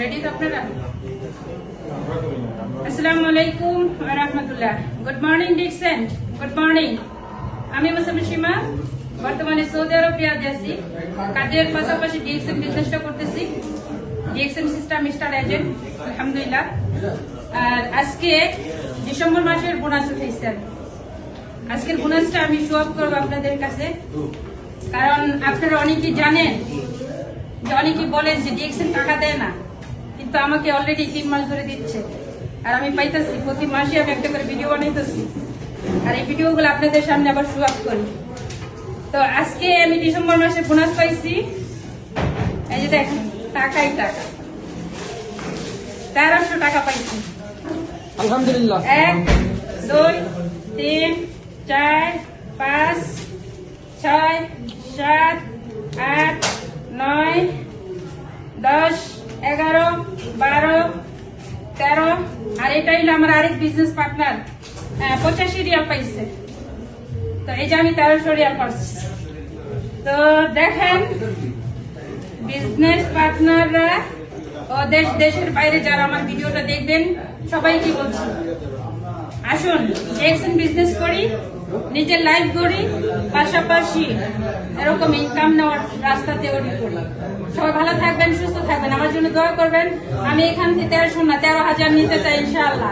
Ready তো আপনারা? আসসালামু আলাইকুম ওয়া রাহমাতুল্লাহ। Good morning decent, good morning. আমি মোসাম্মেদ সীমা, বর্তমানে সৌদি আরব রিয়াদে আছি। কাজের পাশাপাশি ডিএক্সএন বিজনেসটা করতেছি। ডিএক্সএন সিস্টেম স্টার এজেন্ট, আলহামদুলিল্লাহ। আর আজকে ডিসেম্বর মাসের বোনাস উঠেছে। আজকের বোনাসটা আমি শো অফ করবো আপনাদের কাছে, কারণ আপনারা অনেকেই জানেন যে অনেকেই বলেন যে ডিএক্সএন টাকা দেয় না, কিন্তু আমাকে অলরেডি 3 মাস ধরে দিচ্ছে। আর আমি পাইতেছি, প্রতি মাসে আমি একটা করে ভিডিও বানাইতেছি, আর এই ভিডিওগুলো আপনাদের সামনে আবার শো অফ করি। তো আজকে আমি ডিসেম্বর মাসে বোনাস পাইছি। এই যে দেখেন, টাকাই টাকা, 1300 টাকা পাইছি। আলহামদুলিল্লাহ। 1 2 3 4 5 6 7 8 9 10 11 12 13, আর এটাই হলো আমার আরেক বিজনেস পার্টনার 85 রিয়াল পাইছে। তো এই যে আমি 1300 রিয়াল পাচ্ছি। তো দেখেন, বিজনেস পার্টনাররা ও দেশের বাইরে যারা আমার ভিডিওটা দেখবেন, সবাই কি বলছি, আসুন ডিএক্সএন বিজনেস করি, নিজের লাইফ গড়ি, পাশাপাশি এরকম ইনকাম নেওয়ার রাস্তা তৈরি করি। সবাই ভালো থাকবেন, সুস্থ থাকবেন, আমার জন্য দোয়া করবেন। আমি এখান থেকে 1300 না 13,000 নিতে চাই, ইনশাআল্লাহ।